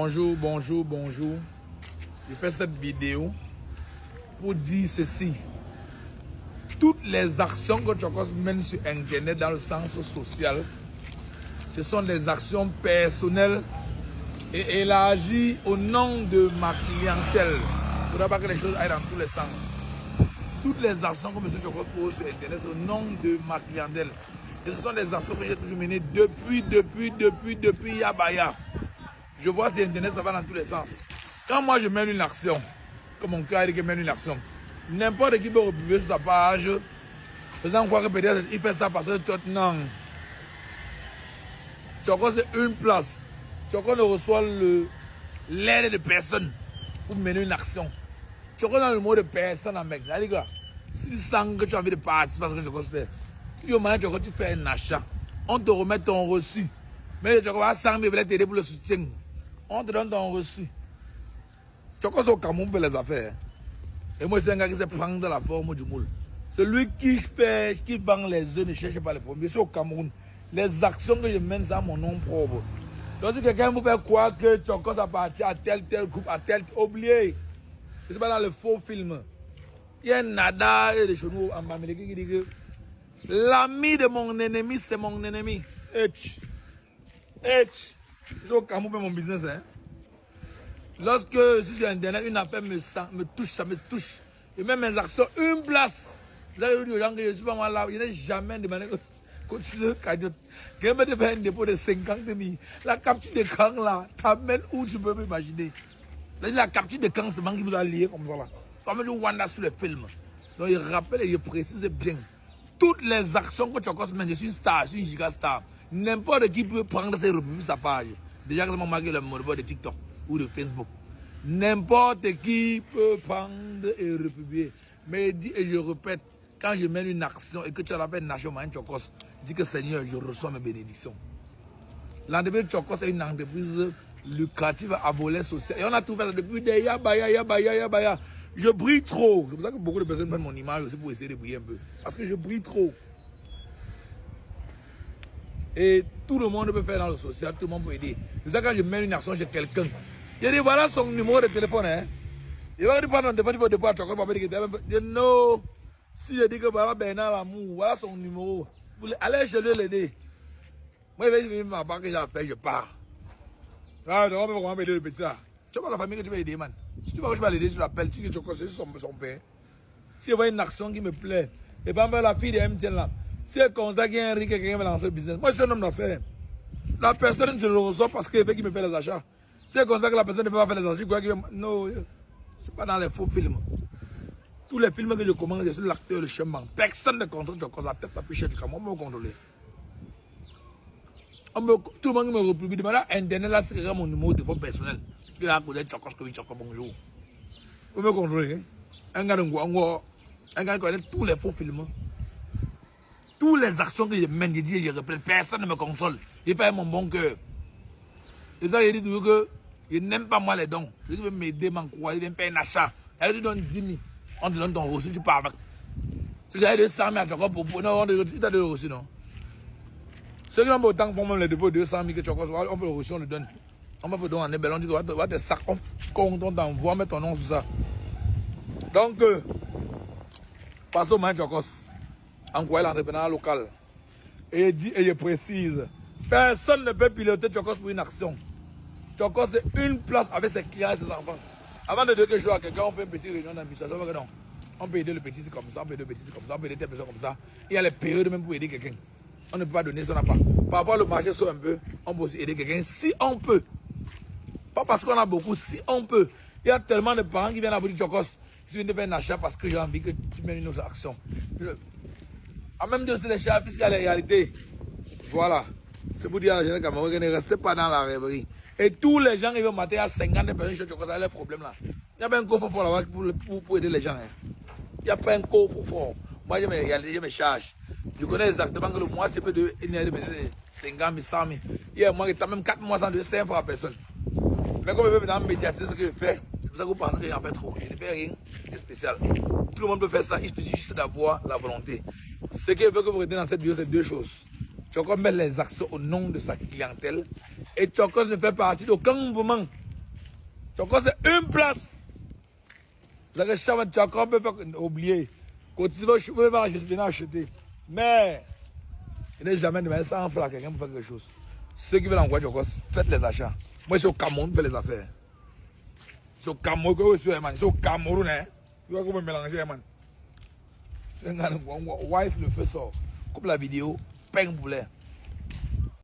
Bonjour, bonjour, bonjour. Je fais cette vidéo pour dire ceci. Toutes les actions que Chokos mène sur Internet dans le sens social, ce sont des actions personnelles et elle agit au nom de ma clientèle. Il ne faudra pas que les choses aillent dans tous les sens. Toutes les actions que M. Chokos pose sur Internet, c'est au nom de ma clientèle. Et ce sont des actions que j'ai toujours menées depuis Yabaya. Je vois sur Internet, ça va dans tous les sens. Quand moi je mène une action, comme mon cœur dit qu'il mène une action, n'importe qui peut republier sur sa page, faisant croire que peut-être il fait ça parce que non. Chokos c'est une place. Chokos ne reçoit l'aide de personne pour mener une action. Chokos dans le mot de personne en mec. C'est-à-dire que si tu sens que tu as envie de participer parce que Chokos fait, si au moment Chokos tu fais un achat, on te remet ton reçu. Mais Chokos va 100 000 t'aider pour le soutien. On te donne ton reçu. Chokos au Cameroun fait les affaires. Et moi, c'est un gars qui se prend de la forme du moule. Celui qui vend les œufs ne cherche pas les problèmes. Je suis au Cameroun. Les actions que je mène, c'est à mon nom propre. Donc, si quelqu'un vous fait croire que Chokos appartient à tel groupe, à tel, oubliez. Ce n'est pas dans le faux film. Il y a un nada de chez nous en Amérique qui dit que l'ami de mon ennemi, c'est mon ennemi. Je suis au Cameroun pour mon business. Hein. Lorsque je suis sur Internet, une affaire me touche, ça me touche. Et même mes actions, une place. Là, je dis aux gens que je ne suis pas moi là, je n'ai jamais demandé que tu sois cagnotte. Quelqu'un me fait un dépôt de 50 000. La capture de camp là, t'amène où tu peux m'imaginer. La capture de camp, c'est moi qui vous a lié comme ça là. Comme je vois sur le film. Donc, il rappelle et il précise bien. Toutes les actions que tu as mènes, je suis une star, je suis une gigastar. N'importe qui peut prendre ses revenus sa page. Déjà que c'est mon marqué le monopole de TikTok ou de Facebook. N'importe qui peut prendre et republier. Mais dit, et je répète, quand je mène une action et que tu l'appelles Nation Mayen Chokos, dis que Seigneur, je reçois mes bénédictions. L'entreprise Chokos est une entreprise lucrative à volet social. Et on a tout fait depuis des Yabaya. Je brille trop. C'est pour ça que beaucoup de personnes prennent mon image aussi pour essayer de briller un peu. Parce que je brille trop. Et tout le monde peut faire dans le social, tout le monde peut aider. C'est ça quand je mène une action chez quelqu'un. Je dis voilà son numéro de téléphone. Hein. Il va dire pardon, il faut départ, je dis non. Si je dis que voilà Bernard Lamour, voilà son numéro. Vous allez chez lui l'aider. Moi, il va dire ma banque que j'appelle, je pars. Ah non, mais comment m'aider le petit là? Tu vois la famille que tu vas aider, man. Si tu vois que je vais l'aider, tu l'appelles, tu dis que tu conseilles son père. Si je vois une action qui me plaît, et par exemple la fille de MTN là, si elle constate qu'il y a un riz qui va lancer le business, moi je suis un homme d'affaires. La personne, je le reçois parce qu'il veut qu'il me fait les achats. Si elle constate que la personne ne peut pas faire les achats, quoi qu'il veut... Non, c'est pas dans les faux films. Tous les films que je commande, je suis l'acteur de chemin. Personne ne contrôle Chokos, la tête la plus chère du Cameroun, on peut me contrôler. Tout le monde me republie. Maintenant, Internet là, c'est mon numéro de téléphone personnel. Je vais appeler Chokos, bonjour. Vous me contrôlez. Hein? Un gars qui connaît tous les faux films. Toutes les actions que je mène, je dis et je répète, personne ne me contrôle. Je fais mon bon cœur. Et ça, je dis toujours que je n'aime pas moi les dons. Je veux m'aider, m'encourager, je vais me faire un achat. Et tu donnes 10 000. On te donne ton reçu, tu pars avec. Si tu as 200 000 à Chokos pour... Non, tu as le reçu, non. Ceux qui ont autant pour même les dépôts de 200 000 que Chokos, on peut le reçu, on le donne. On va faire don en ébel, on dit que va tes sacs, on t'envoie, mettre ton nom sur ça. Donc, passons au Mayen Chokos. Encourager l'entrepreneur local. Et dit et je précise, personne ne peut piloter Chokos pour une action. Chokos c'est une place avec ses clients et ses enfants. Avant de dire quelque chose à quelqu'un, on fait une petite réunion d'administration. Non. On peut aider le petit, c'est comme ça, on peut aider le petit, c'est comme ça, on peut aider telle personne comme ça. Il y a les périodes même pour aider quelqu'un. On ne peut pas donner, ça n'a pas. Parfois le marché saute un peu, on peut aussi aider quelqu'un si on peut. Pas parce qu'on a beaucoup, si on peut. Il y a tellement de parents qui viennent à vous dire Chokos, je viens de faire un achat parce que j'ai envie que tu mènes une autre action. En même temps, c'est les chats, puisqu'il y a la réalité. Voilà. C'est pour dire à la jeune Cameroun ne restez pas dans la rêverie. Et tous les gens qui veulent mater à 50 personnes chez Chokos, c'est le problème là. Il n'y a pas un coffre fort là-bas pour aider les gens. Hein. Il n'y a pas un coffre fort. Moi, je me charge. Je connais exactement que le mois, c'est peu de 50 000, 100 000. Hier, moi, j'ai même 4 mois sans de 5 francs à personne. Mais comme je veux maintenant médiatiser ce que je fais, c'est pour ça que vous pensez que j'en fais trop. Je ne fais rien de spécial. Tout le monde peut faire ça, il suffit juste d'avoir la volonté. Ce que je veux que vous retenez dans cette vidéo, c'est deux choses. Chokos met les actions au nom de sa clientèle et Chokos ne fait partie d'aucun mouvement Tchoko, c'est une place. Vous avez jamais Tchoko, on peut pas oublier. Quand tu veux acheter. Mais, il n'est jamais demandé 100 francs à quelqu'un pour faire quelque chose. Ceux qui veulent envoyer Tchoko, faites les achats. Moi, c'est au Cameroun, faites les affaires. C'est au Cameroun que vous suivez, man. C'est au Cameroun, hein. Tu vois comment mélanger, man. C'est un gars, Wise le fait ça. Coupe la vidéo, peigne boulet.